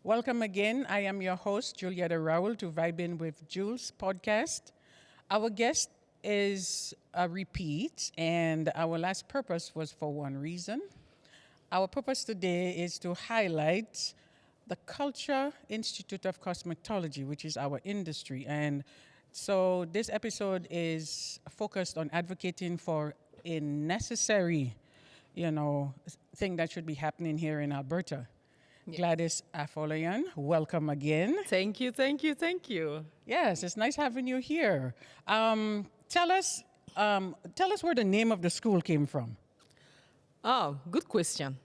Welcome again. I am your host, Julieta Raul, to Vibe In with Jules podcast. Our guest is a repeat, and our last purpose was for one reason. Our purpose today is to highlight the Culture Institute of Cosmetology, which is our industry. And so this episode is focused on advocating for a necessary, thing that should be happening here in Alberta. Gladys Afolayan, welcome again. Thank you, thank you, thank you. Yes, it's nice having you here. Tell us where the name of the school came from. Oh, good question.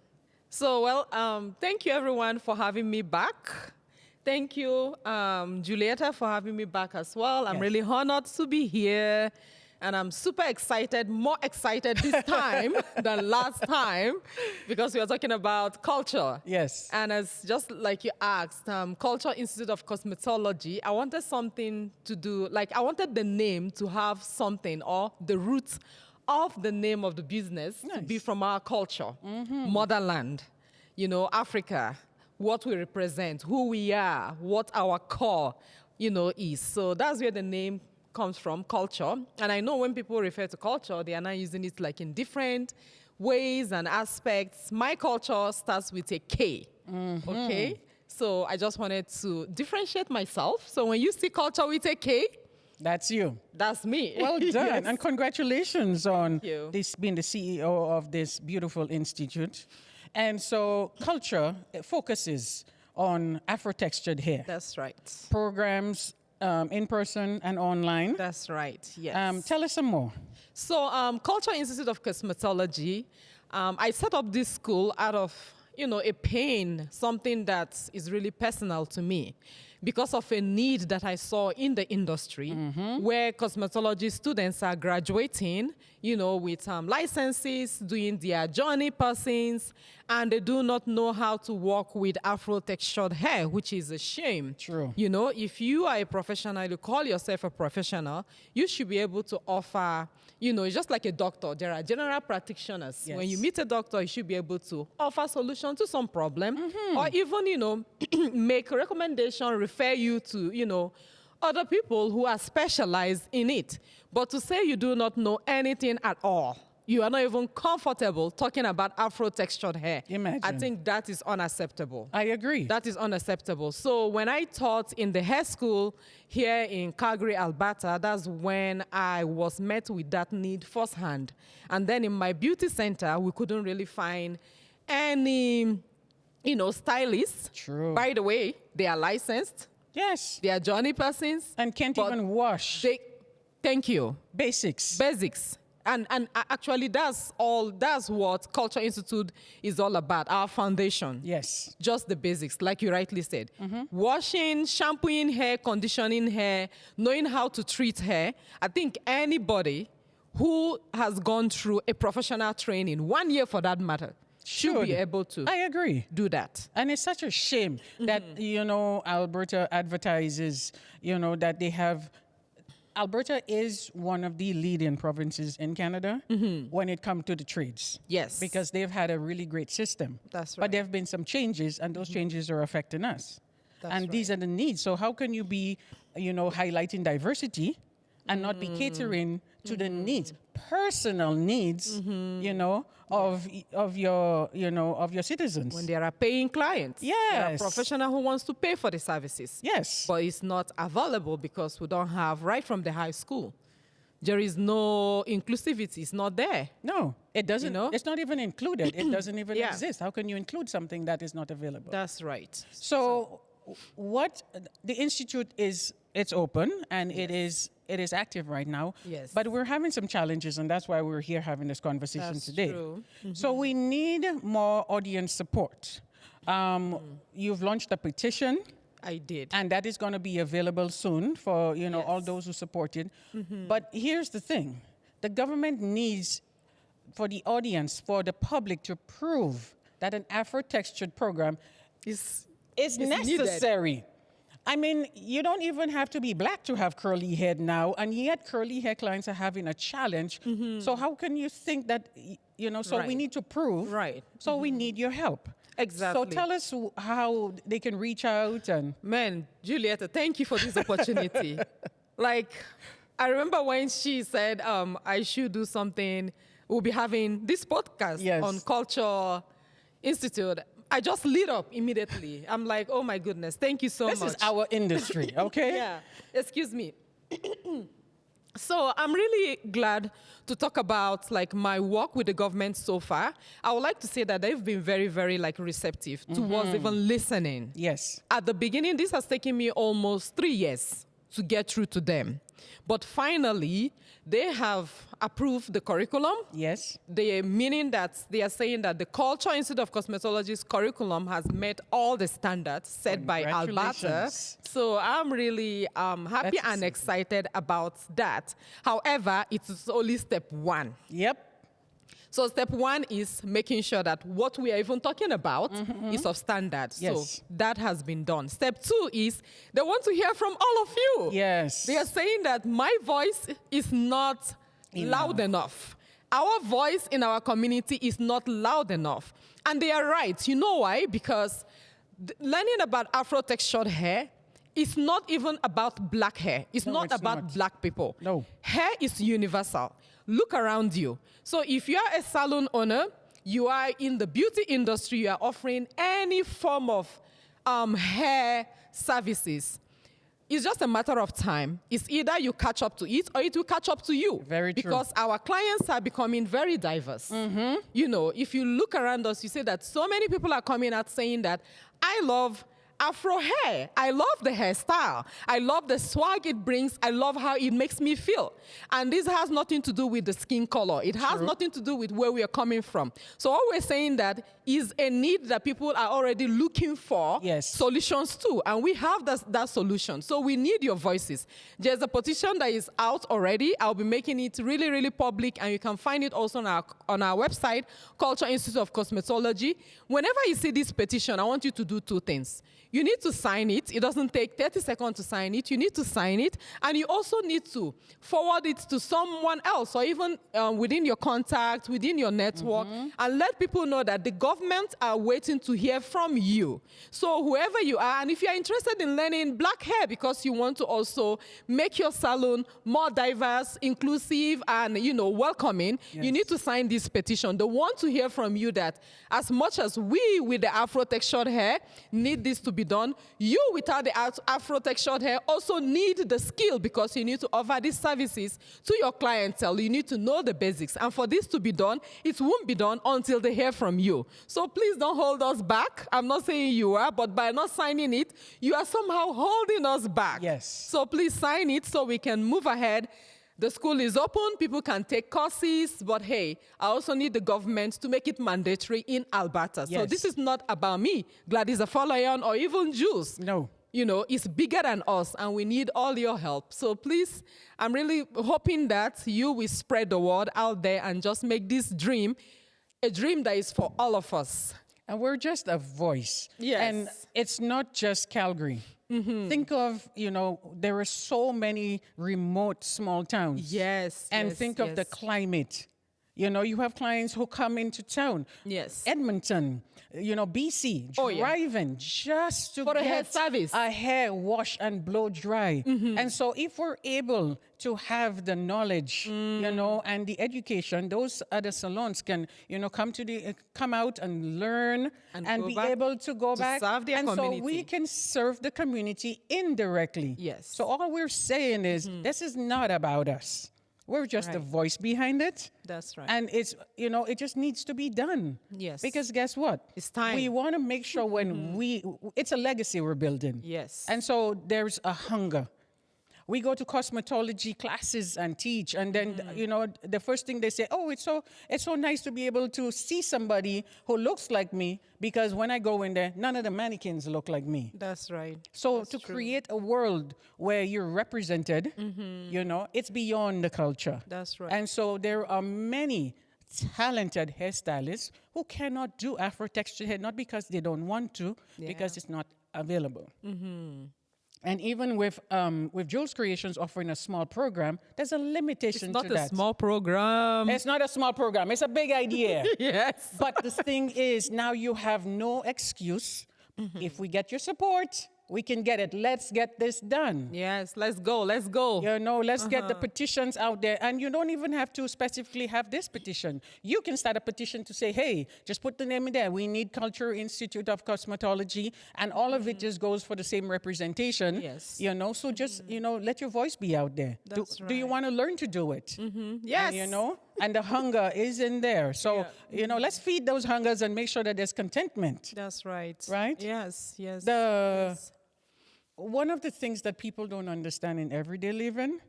Thank you everyone for having me back. Thank you, Julieta, for having me back as well. I'm Yes. really honored to be here. And I'm super excited, more excited this time than last time, because we are talking about culture. Yes. And as just like you asked, Culture Institute of Cosmetology, I wanted something to do, I wanted the name to have something, or the root of the name of the business to be Nice. from our culture, motherland, Africa, what we represent, who we are, what our core, is. So that's where the name comes from, culture. And I know when people refer to culture, they are not using it in different ways and aspects. My culture starts with a K, okay? So I just wanted to differentiate myself. So when you see culture with a K, That's you. that's me. Well done. Yes. And congratulations on you. this being the CEO of this beautiful institute. And so culture focuses on Afro-textured hair. That's right. Programs in person and online. That's right, yes. Tell us some more. So, Culture Institute of Cosmetology, I set up this school out of, a pain, something that is really personal to me, because of a need that I saw in the industry, where cosmetology students are graduating, with licenses, doing their journey persons, and they do not know how to work with Afro-textured hair, which is a shame. True. If you are a professional, you call yourself a professional, you should be able to offer, it's just like a doctor. There are general practitioners. Yes. When you meet a doctor, you should be able to offer solution to some problem, or even, make a recommendation, refer you to, other people who are specialized in it. But to say you do not know anything at all, you are not even comfortable talking about Afro-textured hair. Imagine. I think that is unacceptable. I agree. That is unacceptable. So when I taught in the hair school here in Calgary, Alberta, that's when I was met with that need firsthand. And then in my beauty center, we couldn't really find any, stylists. True. By the way, they are licensed. Yes. They are journey persons. And can't but even wash. Thank you. Basics. Basics. And actually, that's what Culture Institute is all about, our foundation. Yes. Just the basics, like you rightly said. Washing, shampooing hair, conditioning hair, knowing how to treat hair. I think anybody who has gone through a professional training, 1 year for that matter, should be able to I agree. do that. And it's such a shame that, Alberta advertises, that they have. Alberta is one of the leading provinces in Canada when it comes to the trades. Yes. Because they've had a really great system. That's But right. there have been some changes, and those changes are affecting us. That's and these are the needs. So how can you be, highlighting diversity and not be catering to the needs, personal needs, of your citizens? When there are paying clients. There are Yes. professional who wants to pay for the services. Yes. But it's not available because we don't have right from the high school. There is no inclusivity. It's not there. No, it doesn't. know? It's not even included. It doesn't even Yeah. exist. How can you include something that is not available? That's right. So, what the institute is, it's open and it is active right now. Yes. But we're having some challenges, and that's why we're here having this conversation That's today. true. So we need more audience support. You've launched a petition. I did. And that is going to be available soon for, all Yes. those who supported. But here's the thing. The government needs, for the audience, for the public to prove that an Afro-textured program It's is needed. necessary. I mean, you don't even have to be black to have curly hair now, and yet curly hair clients are having a challenge. So how can you think that, so we Right. need to prove. Right. So we need your help. Exactly. So tell us how they can reach out and. Man, Julieta, thank you for this opportunity. Like, I remember when she said I should do something, we'll be having this podcast Yes. on Culture Institute. I just lit up immediately. I'm like, oh my goodness, thank you so This much. is our industry, okay? Yeah, excuse me. So I'm really glad to talk about like my work with the government so far. I would like to say that they've been very, very like receptive towards even listening. Yes. At the beginning, this has taken me almost 3 years to get through to them. But finally, they have approved the curriculum. Yes. Meaning that they are saying that the Culture Institute of Cosmetology's curriculum has met all the standards set by Alberta. Congratulations. So I'm really happy That's and excited about that. However, it is only step one. Yep. So step one is making sure that what we are even talking about is of standard. Yes. So that has been done. Step two is they want to hear from all of you. Yes. They are saying that my voice is not loud enough. Our voice in our community is not loud enough. And they are right. You know why? Because learning about Afro textured hair is not even about black hair. It's No, not it's about not. black people. No. Hair is universal. Look around you. So if you are a salon owner, you are in the beauty industry, you are offering any form of hair services, it's just a matter of time. It's either you catch up to it or it will catch up to you. Very true. Because our clients are becoming very diverse. You know, if you look around us, you see that so many people are coming out saying that I love Afro hair. I love the hairstyle. I love the swag it brings. I love how it makes me feel. And this has nothing to do with the skin color. It has nothing to do with where we are coming from. So what we're saying that is a need that people are already looking for Yes. solutions to. And we have that solution. So we need your voices. There's a petition that is out already. I'll be making it really, really public. And you can find it also on our website, Culture Institute of Cosmetology. Whenever you see this petition, I want you to do two things. You need to sign it. It doesn't take 30 seconds to sign it. You need to sign it. And you also need to forward it to someone else or even within your contact, within your network, and let people know that the government are waiting to hear from you. So whoever you are, and if you're interested in learning black hair because you want to also make your salon more diverse, inclusive, and, you know, welcoming, you need to sign this petition. They want to hear from you that as much as we with the Afro textured hair need this to be done, you without the Afro textured hair also need the skill because you need to offer these services to your clientele. You need to know the basics. And for this to be done, it won't be done until they hear from you. So please don't hold us back. I'm not saying you are, but by not signing it, you are somehow holding us back. Yes. So please sign it so we can move ahead. The school is open, people can take courses, but hey, I also need the government to make it mandatory in Alberta. So Yes. this is not about me, Gladys Afolayan, or even Jules. No. You know, it's bigger than us, and we need all your help. So please, I'm really hoping that you will spread the word out there and just make this dream a dream that is for all of us. And we're just a voice. Yes. And it's not just Calgary. Think of, you know, there are so many remote small towns. Yes. And yes, think of the yes. climate. You know, you have clients who come into town. Yes. Edmonton, you know, BC, Oh, yeah. driving just to For a get hair service. a hair wash and blow dry. And so if we're able to have the knowledge, you know, and the education, those other salons can, you know, come out and learn and go be back able to go to back. serve their and so we community. can serve the community indirectly. Yes. So all we're saying is this is not about us. We're just the Right. voice behind it. That's right. And it's, you know, it just needs to be done. Yes. Because guess what? It's time. We want to make sure when it's a legacy we're building. Yes. And so there's a hunger. We go to cosmetology classes and teach, and then you know the first thing they say, "Oh, it's so nice to be able to see somebody who looks like me." Because when I go in there, none of the mannequins look like me. That's right. So That's to true. create a world where you're represented, you know, it's beyond the culture. That's right. And so there are many talented hairstylists who cannot do Afro textured hair, not because they don't want to, because it's not available. And even with Jules Creations offering a small program, there's a It's limitation not to a that. small program. It's not a small program. It's a big idea. Yes. But the thing is, now you have no excuse. If we get your support, we can get it. Let's get this done. Yes, let's go. Let's go. You know, let's get the petitions out there. And you don't even have to specifically have this petition. You can start a petition to say, hey, just put the name in there. We need Culture Institute of Cosmetology. And all of it just goes for the same representation. Yes. You know, so just, you know, let your voice be out there. That's Do you right. want to learn to do it? Yes. And, you know, and the hunger is in there. So, you know, let's feed those hungers and make sure that there's contentment. That's right. Right? Yes, yes. The One of the things that people don't understand in everyday living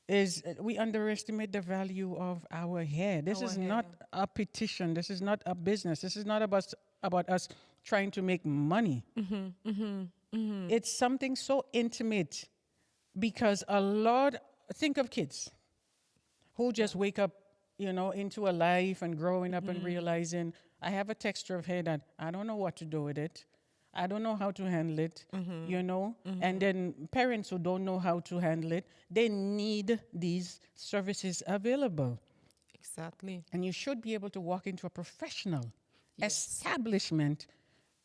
is we underestimate the value of our hair. This is not a petition. This is not a business. This is not about us trying to make money. It's something so intimate because think of kids who just wake up, you know, into a life and growing up and realizing, I have a texture of hair that I don't know what to do with it. I don't know how to handle it, you know? And then parents who don't know how to handle it, they need these services available. Exactly. And you should be able to walk into a professional establishment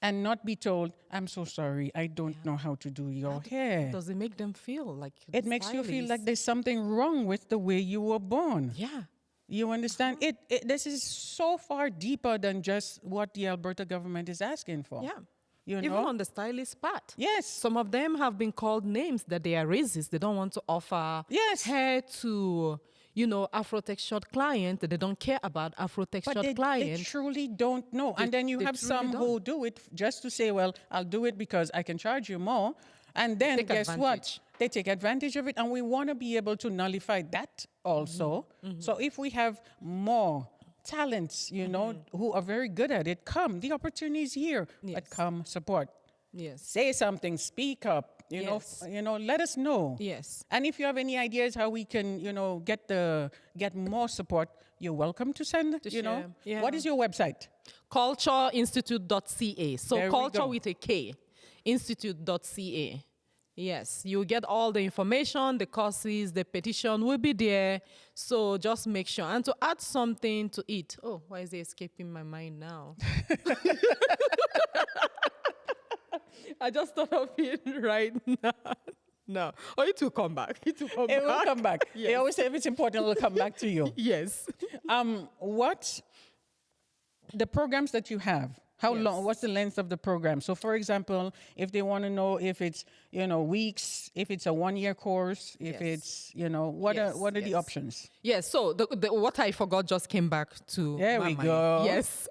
and not be told, I'm so sorry, I don't know how to do your hair. Does it make them feel like It makes you feel like there's something wrong with the way you were born. Yeah. You understand? This is so far deeper than just what the Alberta government is asking for. Yeah. You Even know? on the stylist part. Yes. Some of them have been called names that they are racist. They don't want to offer hair to, you know, Afro-textured client. They don't care about Afro-textured But they client. truly don't know. And then you they have truly some who do it just to say, well, I'll do it because I can charge you more. And then Take guess what? advantage. They take advantage of it. And we want to be able to nullify that also. So if we have more talents, you know, who are very good at it, come. The opportunity is here. But come, support. Yes. Say something, speak up, you know, let us know. Yes. And if you have any ideas how we can, you know, get more support, you're welcome to send, you know. share. Yeah. What is your website? Cultureinstitute.ca. So There we culture go. with a K. Institute.ca. Yes, you get all the information, the courses, the petition will be there. So just make sure. And to add something to it. Oh, why is it escaping my mind now? I just thought of it right now. No. Oh, it will come back. It will come back. It will come back. Yes. They always say if it's important, it will come back to you. Yes. What the programs that you have? How Yes. long? What's the length of the program? So, for example, if they want to know if it's, you know, weeks, if it's a 1-year course, if Yes. it's, you know, what Yes, are the yes. options? Yes, so the what I forgot just came back to There my we mind. go. Yes.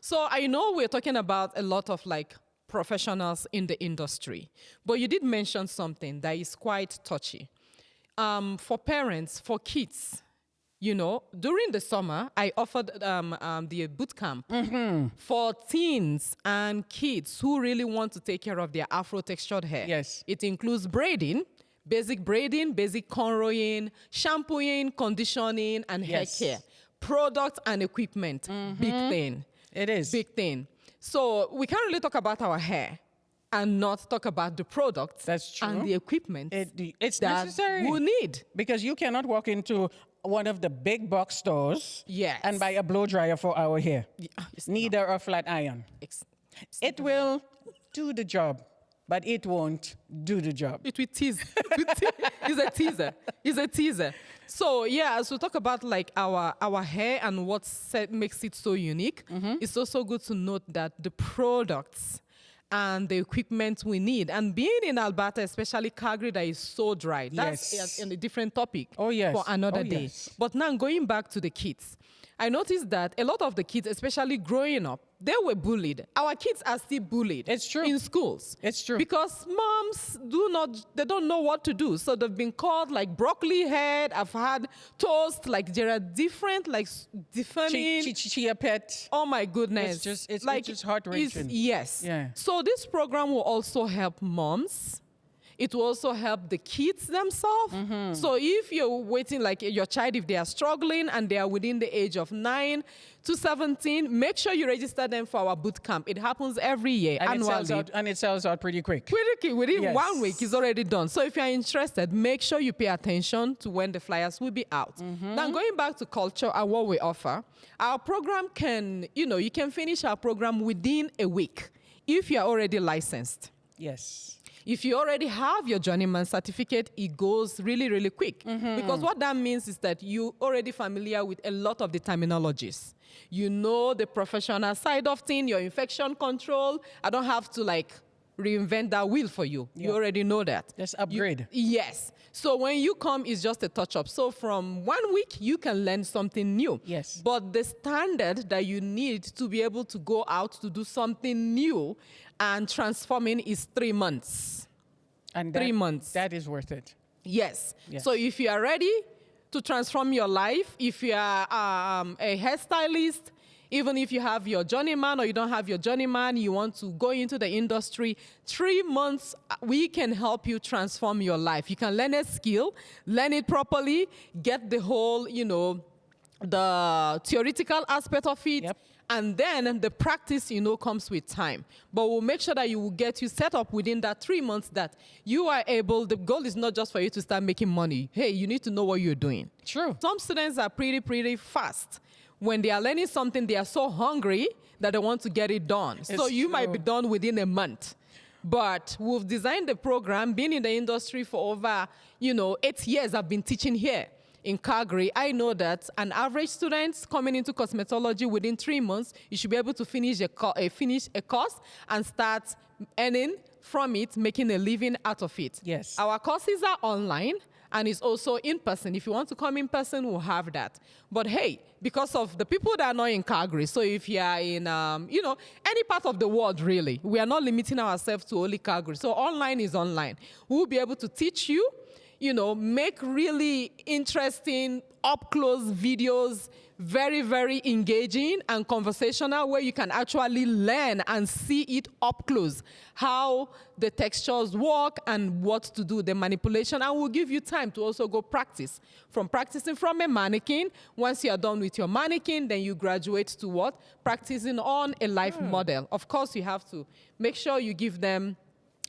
So I know we're talking about a lot of like professionals in the industry, but you did mention something that is quite touchy. For parents, for kids, you know, during the summer, I offered the boot camp for teens and kids who really want to take care of their Afro-textured hair. Yes. It includes braiding, basic cornrowing, shampooing, conditioning, and Yes. hair care. Product and equipment, big thing. It is. Big thing. So we can't really talk about our hair and not talk about the products That's true. and the equipment It's that necessary. we need. Because you cannot walk into one of the big box stores Yes. and buy a blow dryer for our hair. It's Neither a flat iron. It will do the job, but it won't do the job. It will tease. It's a teaser. It's a teaser. So yeah, as we talk about like our hair and what makes it so unique, it's also good to note that the products and the equipment we need. And being in Alberta, especially Calgary, that is so dry. That's Yes. a different topic Oh, yes. for another Oh, day. yes. But now going back to the kids, I noticed that a lot of the kids, especially growing up, they were bullied. Our kids are still bullied. It's true. In schools. It's true. Because moms they don't know what to do. So they've been called like broccoli head. I've had toast. Like there are different, like defining. Chia pet. Oh my goodness. It's just heart-wrenching. Yes. Yeah. So this program will also help moms It will also help the kids themselves. So if you're waiting, like your child, if they are struggling and they are within the age of 9 to 17, make sure you register them for our boot camp. It happens every year, annually. And it sells out pretty quick. Pretty quick. Within Yes. 1 week, it's already done. So if you're interested, make sure you pay attention to when the flyers will be out. Now, going back to culture and what we offer, our program can, you can finish our program within a week if you're already licensed. Yes. If you already have your journeyman certificate, it goes really, really quick. Because what that means is that you're already familiar with a lot of the terminologies. You know the professional side of things, your infection control. I don't have to reinvent that wheel for you. Yeah. You already know that. Just upgrade. Yes. So when you come, it's just a touch-up. So from 1 week, you can learn something new. Yes. But the standard that you need to be able to go out to do something new and transforming is 3 months. And 3 months. That is worth it. Yes. Yes. So if you are ready to transform your life, if you are a hairstylist, even if you have your journeyman or you don't have your journeyman, you want to go into the industry, 3 months, we can help you transform your life. You can learn a skill, learn it properly, get the whole, the theoretical aspect of it. Yep. And then the practice, comes with time. But we'll make sure that you will get you set up within that 3 months that you are able, the goal is not just for you to start making money. Hey, you need to know what you're doing. True. Some students are pretty fast. When they are learning something, they are so hungry that they want to get it done. So you might be done within a month. But we've designed the program, been in the industry for over, 8 years I've been teaching here in Calgary. I know that an average student coming into cosmetology within 3 months, you should be able to finish a course and start earning from it, making a living out of it. Yes. Our courses are online. And it's also in person. If you want to come in person, we'll have that. But hey, because of the people that are not in Calgary, so if you are in, any part of the world, really, we are not limiting ourselves to only Calgary. So online is online. We'll be able to teach you, make really interesting, up-close videos, very, very engaging and conversational, where you can actually learn and see it up close, how the textures work and what to do, the manipulation, and we'll give you time to also go practice. From practicing from a mannequin, once you are done with your mannequin, then you graduate to what? Practicing on a live model. Of course, you have to make sure you give them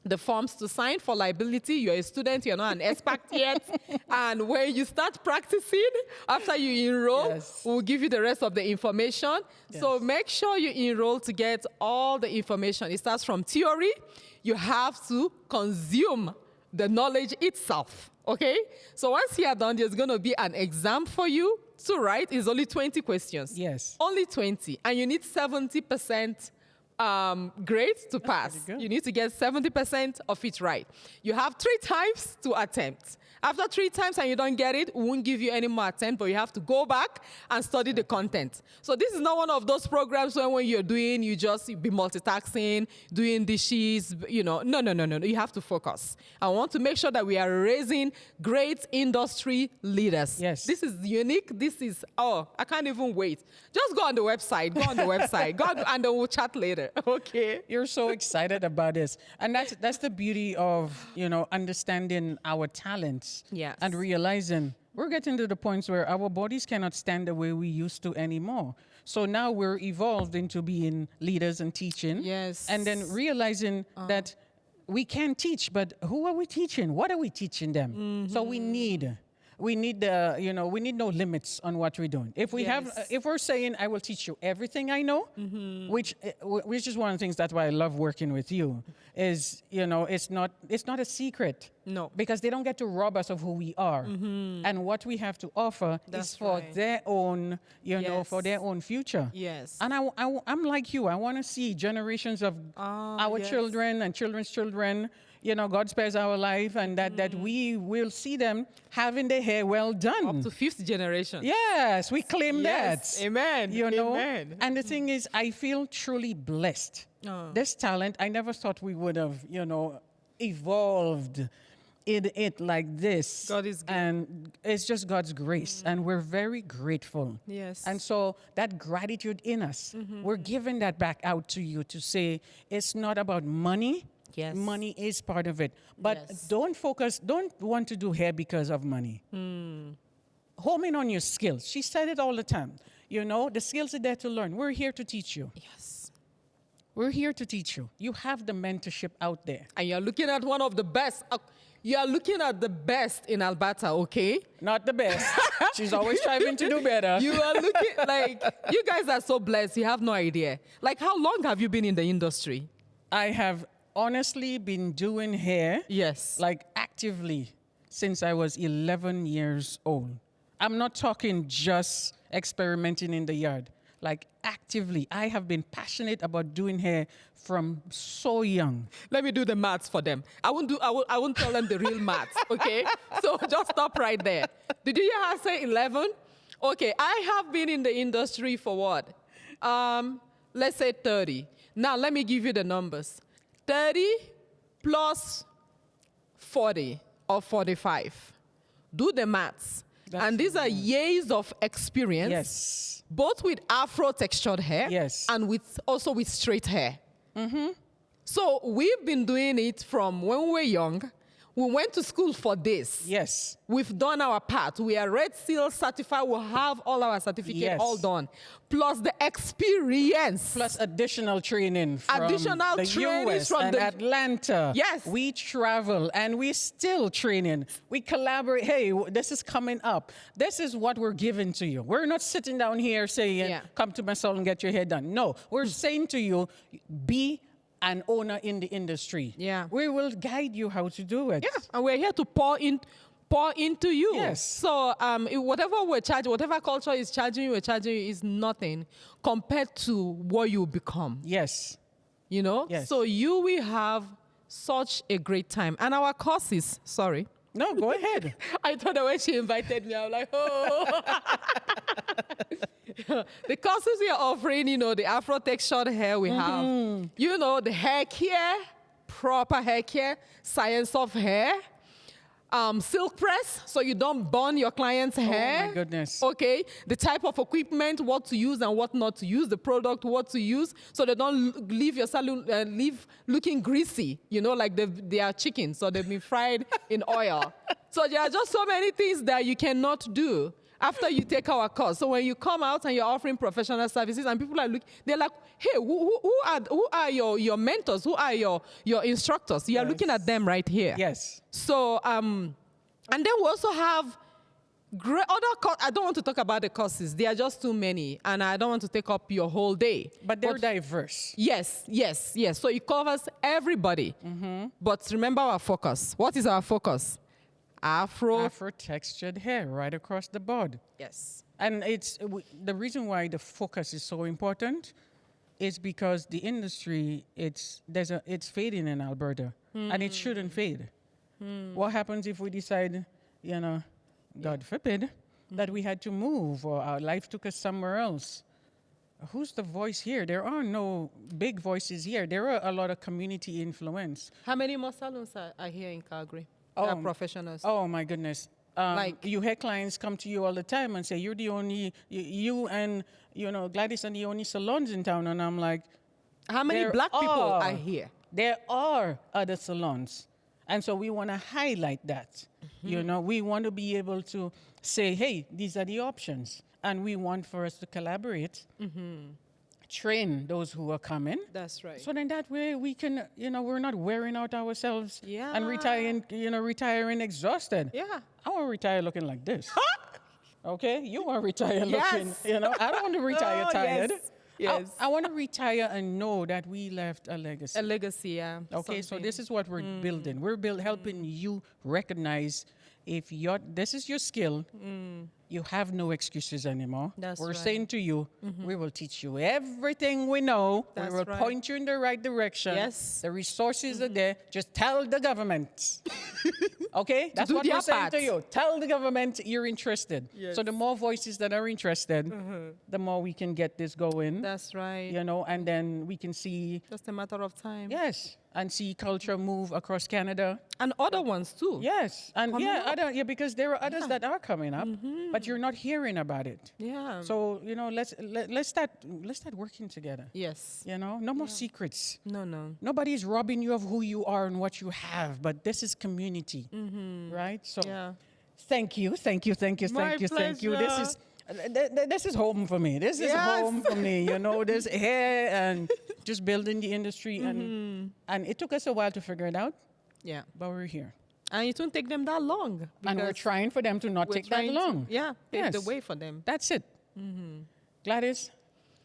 the forms to sign for liability. You're a student, you're not an expert yet. And when you start practicing, after you enroll, Yes. we'll give you the rest of the information. Yes. So make sure you enroll to get all the information. It starts from theory. You have to consume the knowledge itself, okay? So once you are done, there's going to be an exam for you to write. It's only 20 questions. Yes. Only 20. And you need 70% grade to pass. pretty good. You need to get 70% of it right. You have 3 times to attempt. After 3 times and you don't get it, we won't give you any more attempt, but you have to go back and study the content. So this is not one of those programs where when you're doing, you just be multitasking, doing dishes, No. You have to focus. I want to make sure that we are raising great industry leaders. Yes. This is unique. This is, I can't even wait. Just go on the website. Go on the website. And then we'll chat later. Okay. You're so excited about this. And that's the beauty of, understanding our talents. Yes. And realizing we're getting to the points where our bodies cannot stand the way we used to anymore. So now we're evolved into being leaders and teaching. Yes. And then realizing that we can teach, but who are we teaching? What are we teaching them? So we need we need no limits on what we're doing. If we Yes. if we're saying I will teach you everything I know, which is one of the things that's why I love working with you, is it's not a secret. No. Because they don't get to rob us of who we are. And what we have to offer That's is for right. their own, Yes. for their own future. Yes. And I'm like you. I want to see generations of our yes. children and children's children, God spares our life, and that we will see them having their hair well done. Up to 5th generation. Yes, we claim Yes. that. Amen. Amen. And the thing is, I feel truly blessed. This talent, I never thought we would have, evolved in it like this. God is good. And it's just God's grace. And we're very grateful. Yes. And so that gratitude in us, we're giving that back out to you to say, it's not about money. Yes. Money is part of it. But Yes. don't want to do hair because of money. Home in on your skills. She said it all the time. You know, the skills are there to learn. We're here to teach you. Yes. We're here to teach you. You have the mentorship out there. And you're looking at one of the best. You are looking at the best in Alberta, okay? Not the best. She's always striving to do better. You are looking like, you guys are so blessed. You have no idea. Like, how long have you been in the industry? I have honestly been doing hair, Yes. like actively, since I was 11 years old. I'm not talking just experimenting in the yard. Like actively, I have been passionate about doing hair from so young. Let me do the maths for them. I won't tell them the real maths, okay? So just stop right there. Did you hear her say 11? Okay, I have been in the industry for what? Let's say 30. Now let me give you the numbers. 30 plus 40 or 45. Do the maths. And these are years of experience. Yes. Both with Afro textured hair. Yes. And also with straight hair. So we've been doing it from when we were young. We went to school for this. Yes. We've done our part. We are Red Seal certified. We have all our certificates Yes. all done. Plus the experience. Plus additional training from Additional the trainings US from and the- Atlanta. Yes. We travel and we still training. We collaborate. Hey, this is coming up. This is what we're giving to you. We're not sitting down here saying, Yeah. come to my salon and get your hair done. No, we're saying to you, be an owner in the industry. Yeah. We will guide you how to do it. Yeah, and we're here to pour into you. Yes. So whatever we're charging, whatever culture is charging you, we're charging you is nothing compared to what you become. Yes. You know? Yes. So you will have such a great time. And our courses, sorry. No, go ahead. I thought that when she invited me, I was like, oh. The courses we are offering, you know, the Afro textured hair we have, you know, the hair care, proper hair care, science of hair, silk press, so you don't burn your client's hair. Oh, my goodness. Okay, the type of equipment, what to use and what not to use, the product, what to use, so they don't leave your salon, leave looking greasy, you know, like they are chicken, so they've been fried in oil. So there are just so many things that you cannot do after you take our course. So when you come out and you're offering professional services and people are looking, they're like, hey, who are your mentors? Who are your instructors? You're looking at them right here. Yes. So, and then we also have great other I don't want to talk about the courses. There are just too many, and I don't want to take up your whole day. But they're diverse. Yes. So it covers everybody. But remember our focus. What is our focus? Afro Textured hair right across the board. Yes. And the reason why the focus is so important is because the industry it's fading in Alberta, and it shouldn't fade. What happens if we decide, you know, God forbid, that we had to move or our life took us somewhere else? Who's the voice here? There are no big voices here. There are a lot of community influence. How many more salons are here in Calgary? That are professionals. Oh my goodness! Like- you hear clients come to you all the time and say you're the only you and Gladys are the only salons in town, and I'm like, How many there black people are. are here? There are other salons, and so we want to highlight that. You know, we want to be able to say, hey, these are the options, and we want for us to collaborate, train those who are coming. That's right. So then that way we can, we're not wearing out ourselves and Yeah. retiring exhausted. Yeah. I want to retire looking like this. Okay? You want to retire Yes. looking, I don't want to retire Oh, tired. yes. I want to retire and know that we left a legacy. A legacy, yeah. Okay, so Something. this is what we're building. We're helping you recognize if this is your skill, you have no excuses anymore. That's we're right. saying to you, we will teach you everything we know. That's we will right. point you in the right direction. Yes. The resources are there. Just tell the government. Okay? That's do what their we're saying part. to you. Tell the government you're interested. Yes. So the more voices that are interested, the more we can get this going. That's right. And then we can see. Just a matter of time. Yes. and see Culture move across Canada. And other ones too. Yes, and Coming yeah, up. because there are others Yeah. that are coming up, but you're not hearing about it. Yeah. So let's start working together. Yes. No more secrets. No. Nobody's robbing you of who you are and what you have, but this is community, right? So Yeah. thank you. My pleasure. This is home for me. This is Yes. home for me. This here and just building the industry, and it took us a while to figure it out, Yeah. but we're here. And it won't take them that long. And we're because trying for them to not we're take that trying to- long. Yeah. Pave the Yes. way for them. That's it. Gladys,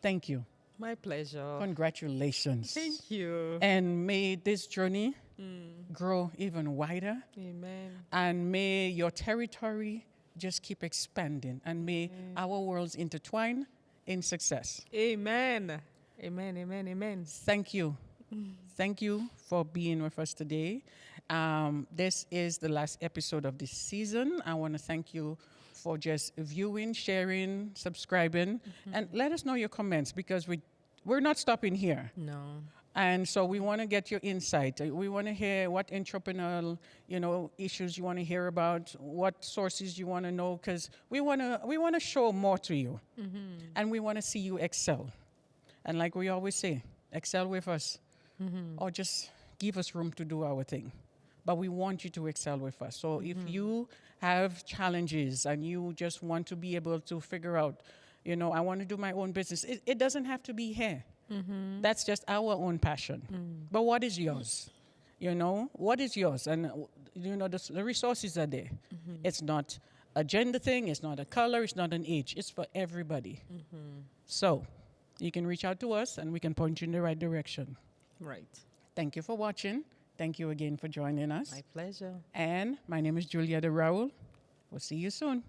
thank you. My pleasure. Congratulations. Thank you. And may this journey grow even wider. Amen. And may your territory just keep expanding. And may our worlds intertwine in success. Amen. Amen. Thank you. Thank you for being with us today. This is the last episode of this season. I want to thank you for just viewing, sharing, subscribing, and let us know your comments because we're not stopping here. No. And so we want to get your insight. We want to hear what entrepreneurial, issues you want to hear about, what sources you want to know, because we want to show more to you, and we want to see you excel. And like we always say, excel with us, or just give us room to do our thing. But we want you to excel with us. So if you have challenges and you just want to be able to figure out, I want to do my own business, it doesn't have to be here. That's just our own passion. But what is yours? What is yours? And, the resources are there. It's not a gender thing. It's not a color. It's not an age. It's for everybody. So you can reach out to us and we can point you in the right direction. Right. Thank you for watching. Thank you again for joining us. My pleasure. And my name is Julietta Raoul. We'll see you soon.